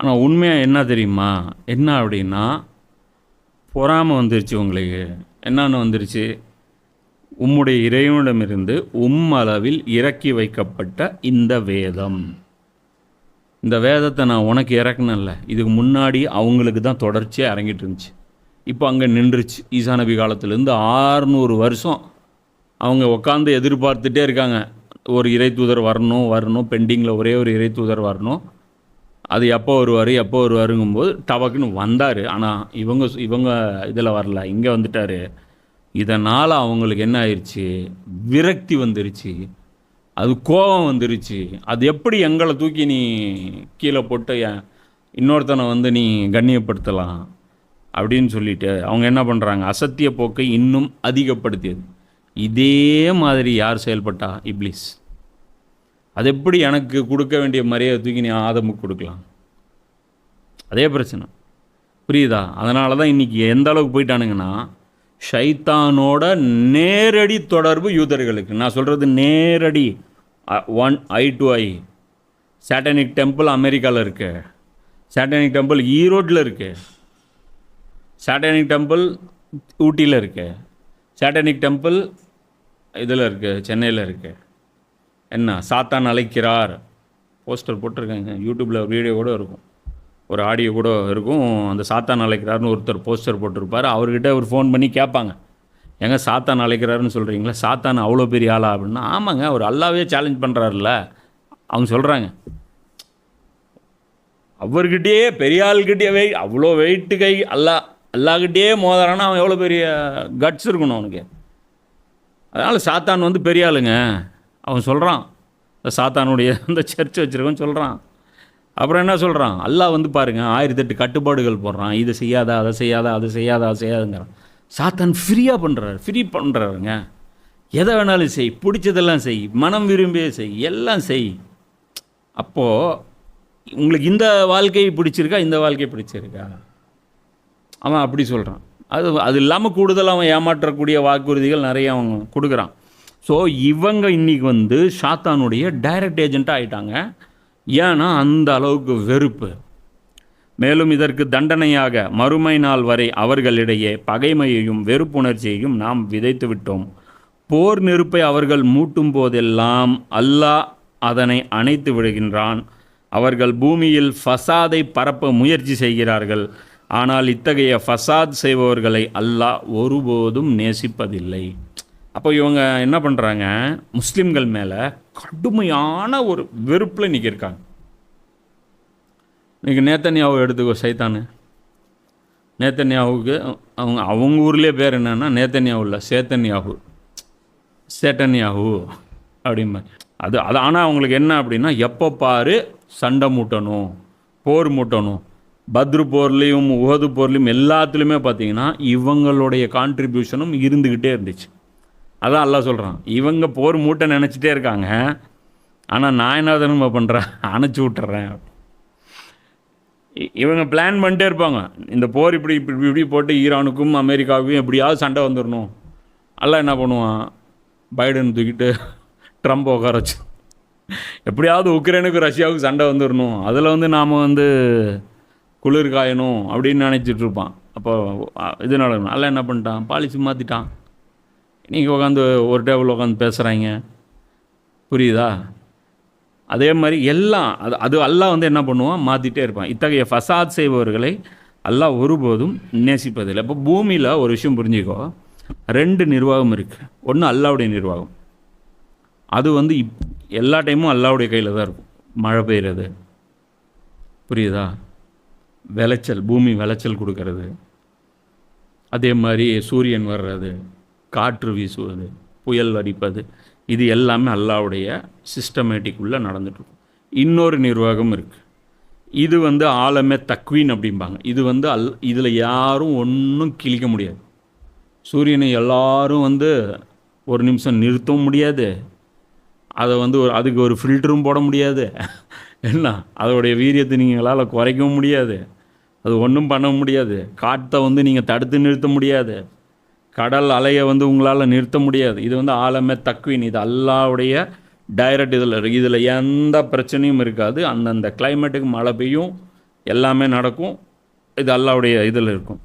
ஆனால் உண்மையாக என்ன தெரியுமா? என்ன அப்படின்னா, பொறாமை வந்துருச்சு உங்களுக்கு. என்னன்னு வந்துருச்சு? உம்முடைய இறைவனிடமிருந்து அளவில் இறக்கி வைக்கப்பட்ட இந்த வேதம். இந்த வேதத்தை நான் உனக்கு இறக்குனேன்ல, இதுக்கு முன்னாடி அவங்களுக்கு தான் தொடர்ச்சியாக இறங்கிட்டு இருந்துச்சு. இப்போ அங்கே நின்றுச்சு. ஈசா நபி காலத்துலேருந்து 600 வருஷம் அவங்க உட்காந்து எதிர்பார்த்துட்டே இருக்காங்க. ஒரு இறை தூதர் வரணும் வரணும், பெண்டிங்கில் ஒரே ஒரு இறை தூதர் வரணும். அது எப்போ வருவாருங்கும்போது டபக்குன்னு வந்தார். ஆனால் இவங்க இதில் வரல, இங்கே வந்துட்டார். இதனால் அவங்களுக்கு என்ன ஆயிடுச்சு? விரக்தி வந்துருச்சு, அது கோபம் வந்துருச்சு. அது எப்படி எங்களை தூக்கி நீ கீழே போட்டு இன்னொருத்தனை வந்து நீ கண்ணியப்படுத்தலாம் அப்படின்னு சொல்லிட்டு அவங்க என்ன பண்ணுறாங்க? அசத்திய போக்கை இன்னும் அதிகப்படுத்தியது. இதே மாதிரி யார் செயல்பட்டா? இப்லீஸ். அது எப்படி எனக்கு கொடுக்க வேண்டிய மரியாதை தூக்கி நீ ஆதமுக்கு கொடுக்கலாம்? அதே பிரச்சனை, புரியுதா? அதனால தான் இன்றைக்கி எந்த அளவுக்கு போயிட்டானுங்கன்னா, ஷைத்தானோட நேரடி தொடர்பு யூதர்களுக்கு. நான் சொல்கிறது நேரடி, one I to I. Satanic temple அமெரிக்காவில் இருக்கு, சாட்டனிக் டெம்பிள் ஈரோட்டில் இருக்கு, சாட்டனிக் டெம்பிள் ஊட்டியில் இருக்கு, சாட்டனிக் டெம்பிள் இதில் இருக்குது, சென்னையில் இருக்குது. என்ன சாத்தான் அழைக்கிறார் போஸ்டர் போட்டிருக்காங்க. யூடியூப்பில் ஒரு வீடியோ கூட இருக்கும், ஒரு ஆடியோ கூட இருக்கும். அந்த சாத்தான் அழைக்கிறாருன்னு ஒருத்தர் போஸ்டர் போட்டிருப்பார். அவர்கிட்ட ஒரு ஃபோன் பண்ணி கேட்பாங்க, எங்க சாத்தான் அழைக்கிறாருன்னு சொல்கிறீங்களா? சாத்தான் அவ்வளோ பெரிய ஆளா அப்படின்னா, ஆமாங்க, ஒரு அல்லாவே சேலஞ்ச் பண்ணுறாருல்ல. அவங்க சொல்கிறாங்க, அவர்கிட்டயே பெரிய ஆள்கிட்டே அவ்வளோ வெயிட்டு கை அல்லாஹ்கிட்டயே மோதறான்னா அவன் எவ்வளோ பெரிய கட்ஸ் இருக்கணும் அவனுக்கு. அதனால் சாத்தான் வந்து பெரிய ஆளுங்க அவன் சொல்கிறான். சாத்தானுடைய அந்த சர்ச் வச்சுருக்கோன்னு சொல்கிறான். அப்புறம் என்ன சொல்கிறான்? அல்லாஹ் வந்து பாருங்கள் 1008 கட்டுப்பாடுகள் போடுறான். இதை செய்யாதா, அதை செய்யாதா, அதை செய்யாதா, அதை செய்யாதுங்கிறான். சாத்தான் ஃப்ரீ பண்ணுறாருங்க. எதை வேணாலும் செய், பிடிச்சதெல்லாம் செய், மனம் விரும்பியே செய், எல்லாம் செய். அப்போது உங்களுக்கு இந்த வாழ்க்கை பிடிச்சிருக்கா, இந்த வாழ்க்கை பிடிச்சிருக்கா? அவன் அப்படி சொல்கிறான். அது இல்லாமல் கூடுதல் அவன் ஏமாற்றக்கூடிய வாக்குறுதிகள் நிறைய அவன் கொடுக்குறான். ஸோ இவங்க இன்றைக்கி வந்து சாத்தானுடைய டைரக்ட் ஏஜெண்ட்டாக ஆகிட்டாங்க. ஏன்னா அந்த அளவுக்கு வெறுப்பு. மேலும் இதற்கு தண்டனையாக மறுமை நாள் வரை அவர்களிடையே பகைமையையும் வெறுப்புணர்ச்சியையும் நாம் விதைத்து விட்டோம். போர் நெருப்பை அவர்கள் மூட்டும் போதெல்லாம் அல்லாஹ் அதனை அணைத்து விடுகின்றான். அவர்கள் பூமியில் ஃபசாதை பரப்ப முயற்சி செய்கிறார்கள். ஆனால் இத்தகைய ஃபசாத் செய்பவர்களை அல்லாஹ் ஒருபோதும் நேசிப்பதில்லை. அப்போ இவங்க என்ன பண்ணுறாங்க? முஸ்லீம்கள் மேலே கடுமையான ஒரு வெறுப்பில் இன்றைக்கி இருக்காங்க. இன்றைக்கி நேத்தன்யாவு எடுத்துக்கோ, சைத்தானு. நேத்தன்யாவுக்கு அவங்க ஊர்லேயே பேர் என்னென்னா நேத்தன்யாவு இல்லை, சேட்டன்யாகு அப்படிமா. அது ஆனால் அவங்களுக்கு என்ன அப்படின்னா, எப்போ பாரு சண்டை மூட்டணும், போர் மூட்டணும். பத்ரு போர்லேயும் உஹது போர்லேயும் எல்லாத்துலேயுமே பார்த்தீங்கன்னா இவங்களுடைய கான்ட்ரிபியூஷனும் இருந்துக்கிட்டே இருந்துச்சு. அதான் அல்லாஹ் சொல்கிறான், இவங்க போர் மூட்டை நினச்சிட்டே இருக்காங்க, ஆனால் நான் என்ன தானே பண்ணுறேன், அணைச்சி விட்டுறேன். இவங்க பிளான் பண்ணிட்டே இருப்பாங்க, இந்த போர் இப்படி போட்டு ஈரானுக்கும் அமெரிக்காவுக்கும் எப்படியாவது சண்டை வந்துடணும். அல்லாஹ் என்ன பண்ணுவான்? பைடன் தூக்கிட்டு ட்ரம்ப் உட்கார வச்சு எப்படியாவது உக்ரைனுக்கு ரஷ்யாவுக்கு சண்டை வந்துடணும், அதில் வந்து நாம் வந்து குளிர் காயணும் அப்படின்னு நினச்சிட்டு இருப்பான். அப்போ இது நடக்கணும். அல்ல என்ன பண்ணிட்டான்? பாலிசி மாற்றிட்டான். நீங்கள் உட்காந்து ஒரு டேபிள் உட்காந்து பேசுகிறாங்க, புரியுதா? அதே மாதிரி எல்லாம் அது அல்லாஹ் வந்து என்ன பண்ணுவான்? மாற்றிட்டே இருப்பான். இத்தகைய ஃபசாத் செய்பவர்களை அல்லாஹ் ஒருபோதும் நேசிப்பதில்லை. இப்போ பூமியில் ஒரு விஷயம் புரிஞ்சுக்கோ, 2 நிர்வாகம் இருக்குது. ஒன்று அல்லாவுடைய நிர்வாகம், அது வந்து எல்லா டைமும் அல்லாவுடைய கையில் தான் இருக்கும். மழை பெய்கிறது, புரியுதா? விளைச்சல், பூமி விளைச்சல் கொடுக்கறது, அதே மாதிரி சூரியன் வர்றது, காற்று வீசுவது, புயல் அடிப்பது, இது எல்லாமே அல்லாவுடைய சிஸ்டமேட்டிக் உள்ளே நடந்துட்டுருக்கும். இன்னொரு நிர்வாகம் இருக்குது, இது வந்து ஆலமே தக்வீன் அப்படிம்பாங்க. இது வந்து இதில் யாரும் ஒன்றும் கிழிக்க முடியாது. சூரியனை எல்லாரும் வந்து ஒரு நிமிஷம் நிறுத்தவும் முடியாது, அதை வந்து அதுக்கு ஒரு ஃபில்டரும் போட முடியாது. என்ன, அதோடைய வீரியத்தை நீங்களால் குறைக்கவும் முடியாது, அது ஒன்றும் பண்ண முடியாது. காற்றை வந்து நீங்கள் தடுத்து நிறுத்த முடியாது, கடல் அலையை வந்து உங்களால் நிறுத்த முடியாது. இது வந்து ஆலமே தக்வீன், இது அல்லாவுடைய டைரக்ட் இதில் எந்த பிரச்சனையும் இருக்காது. அந்தந்த கிளைமேட்டுக்கு மழை பெய்யும், எல்லாமே நடக்கும். இது அல்லாஹ்வுடைய இதில் இருக்கும்.